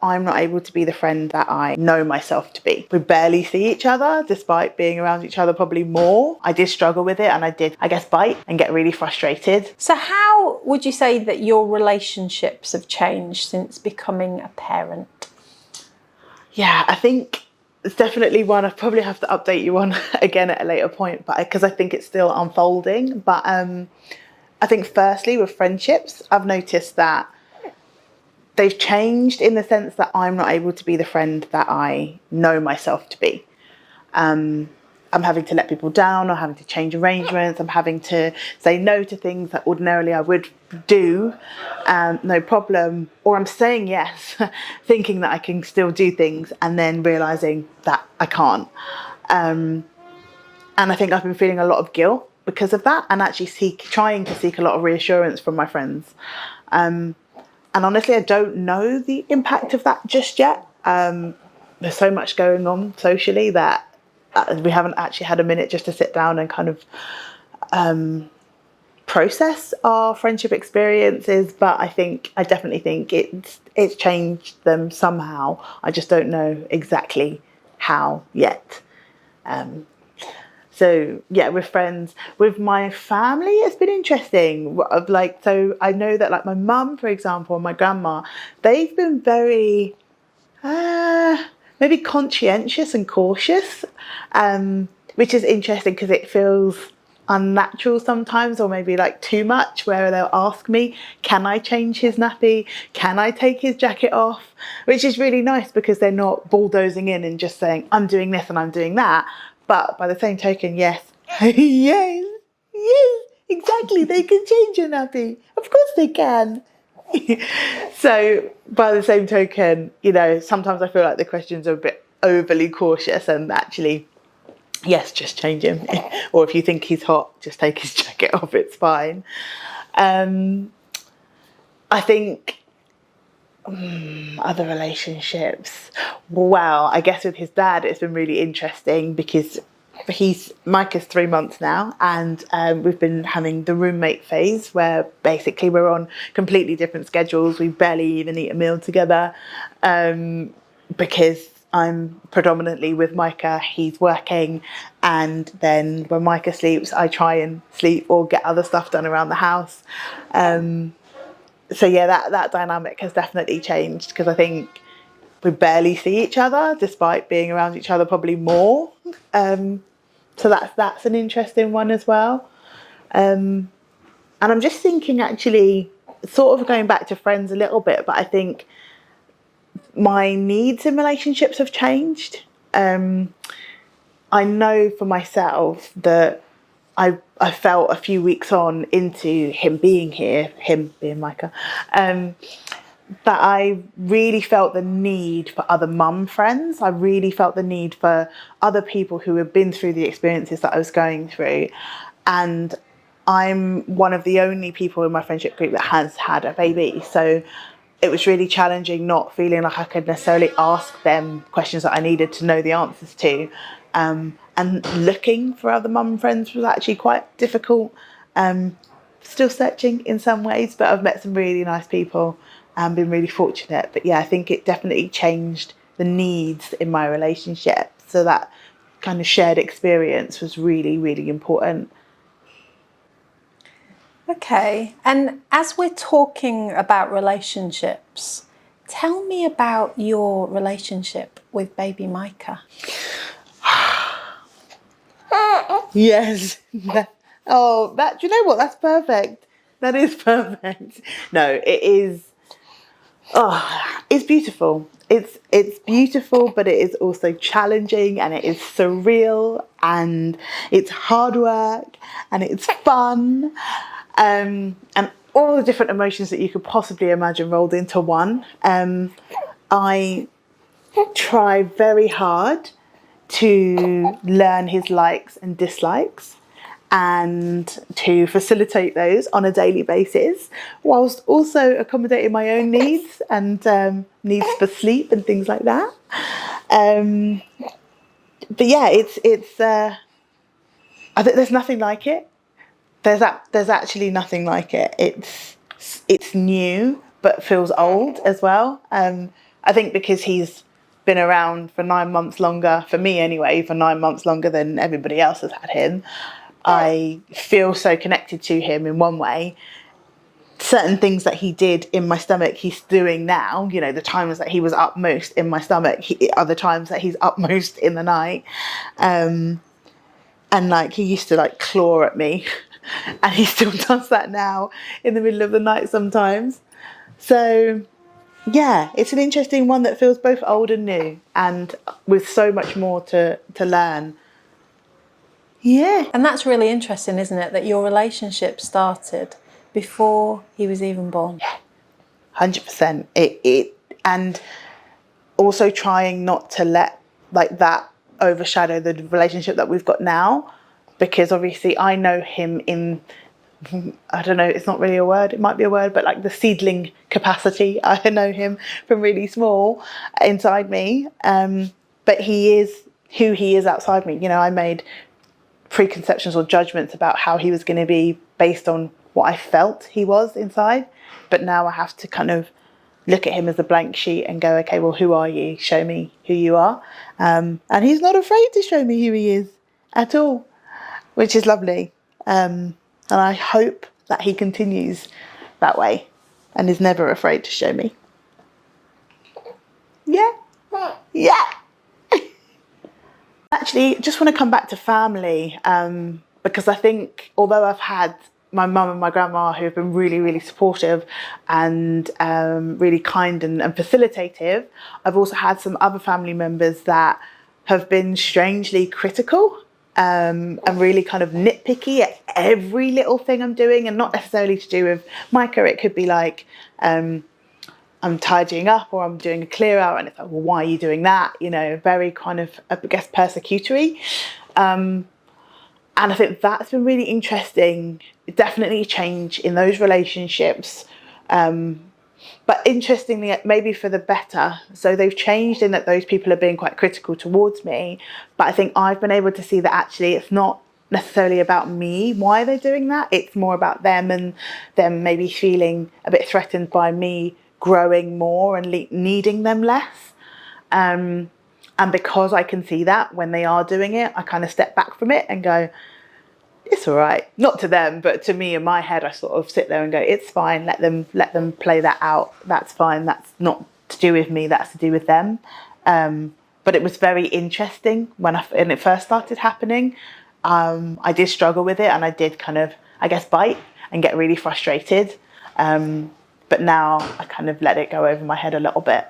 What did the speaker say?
I'm not able to be the friend that I know myself to be. We barely see each other, despite being around each other probably more. I did struggle with it, and I did, I guess, bite and get really frustrated. So how would you say that your relationships have changed since becoming a parent? Yeah, I think it's definitely one I probably have to update you on again at a later point, but because I think it's still unfolding. But I think firstly with friendships, I've noticed that they've changed in the sense that I'm not able to be the friend that I know myself to be. I'm having to let people down, or having to change arrangements. I'm having to say no to things that ordinarily I would do, no problem. Or I'm saying yes, thinking that I can still do things, and then realising that I can't. And I think I've been feeling a lot of guilt because of that, and actually trying to seek a lot of reassurance from my friends. And honestly, I don't know the impact of that just yet. There's so much going on socially that we haven't actually had a minute just to sit down and kind of process our friendship experiences. But I definitely think it's changed them somehow. I just don't know exactly how yet. So yeah, with friends, with my family, it's been interesting. So I know that like my mum, for example, and my grandma, they've been very maybe conscientious and cautious, which is interesting because it feels unnatural sometimes, or maybe like too much, where they'll ask me, can I change his nappy? Can I take his jacket off? Which is really nice because they're not bulldozing in and just saying, I'm doing this and I'm doing that. But by the same token, yes, yes, exactly, they can change your nappy. Of course they can. So by the same token, sometimes I feel like the questions are a bit overly cautious, and actually, yes, just change him. Or if you think he's hot, just take his jacket off, it's fine. I think other relationships. Well, I guess with his dad, it's been really interesting because Micah's 3 months now, and we've been having the roommate phase where basically we're on completely different schedules. We barely even eat a meal together because I'm predominantly with Micah, he's working, and then when Micah sleeps, I try and sleep or get other stuff done around the house. So yeah, that dynamic has definitely changed because I think we barely see each other despite being around each other probably more. So that's an interesting one as well. And I'm just thinking actually, sort of going back to friends a little bit, but I think my needs in relationships have changed. I know for myself that I felt a few weeks on into him being here, him being Micah, that I really felt the need for other mum friends. I really felt the need for other people who have been through the experiences that I was going through. And I'm one of the only people in my friendship group that has had a baby. So it was really challenging not feeling like I could necessarily ask them questions that I needed to know the answers to. And looking for other mum friends was actually quite difficult. Still searching in some ways, but I've met some really nice people and been really fortunate. But yeah, I think it definitely changed the needs in my relationship. So that kind of shared experience was really, really important. Okay, and as we're talking about relationships, tell me about your relationship with baby Micah. Yes. Oh, do you know what? That's perfect. That is perfect. No, it is. Oh, it's beautiful. It's beautiful, but it is also challenging, and it is surreal, and it's hard work, and it's fun, and all the different emotions that you could possibly imagine rolled into one. I try very hard to learn his likes and dislikes and to facilitate those on a daily basis, whilst also accommodating my own needs and needs for sleep and things like that. But yeah, it's I think there's nothing like it. There's actually nothing like it. It's new but feels old as well. I think because he's been around for 9 months longer, for me anyway, for 9 months longer than everybody else has had him, I feel so connected to him in one way. Certain things that he did in my stomach, he's doing now. You know, the times that he was upmost in my stomach are the times that he's upmost in the night. And like, he used to like claw at me and he still does that now in the middle of the night sometimes. So yeah, it's an interesting one that feels both old and new, and with so much more to learn. Yeah. And that's really interesting, isn't it? That your relationship started before he was even born. Yeah, 100%. It and also trying not to let like that overshadow the relationship that we've got now, because obviously I know him in, I don't know, it's not really a word, it might be a word, but like the seedling capacity. I know him from really small inside me, but he is who he is outside me. You know, I made preconceptions or judgments about how he was going to be based on what I felt he was inside, but now I have to kind of look at him as a blank sheet and go, okay, well, who are you? Show me who you are. And he's not afraid to show me who he is at all, which is lovely. And I hope that he continues that way and is never afraid to show me. Yeah. Yeah. Actually, just want to come back to family, because I think although I've had my mum and my grandma who have been really, really supportive and really kind and facilitative, I've also had some other family members that have been strangely critical and really kind of nitpicky at every little thing I'm doing, and not necessarily to do with Micah. It could be like I'm tidying up or I'm doing a clear out, and it's like, well, why are you doing that? You know, very kind of, I guess, persecutory. And I think that's been really interesting. Definitely a change in those relationships. But interestingly, maybe for the better. So they've changed in that those people are being quite critical towards me. But I think I've been able to see that actually it's not necessarily about me, why they're doing that. It's more about them, and them maybe feeling a bit threatened by me growing more and needing them less. And because I can see that when they are doing it, I kind of step back from it and go, it's all right. Not to them, but to me in my head, I sort of sit there and go, it's fine. Let them play that out. That's fine. That's not to do with me. That's to do with them. But it was very interesting when it first started happening. I did struggle with it, and I did kind of, I guess, bite and get really frustrated. But now I kind of let it go over my head a little bit.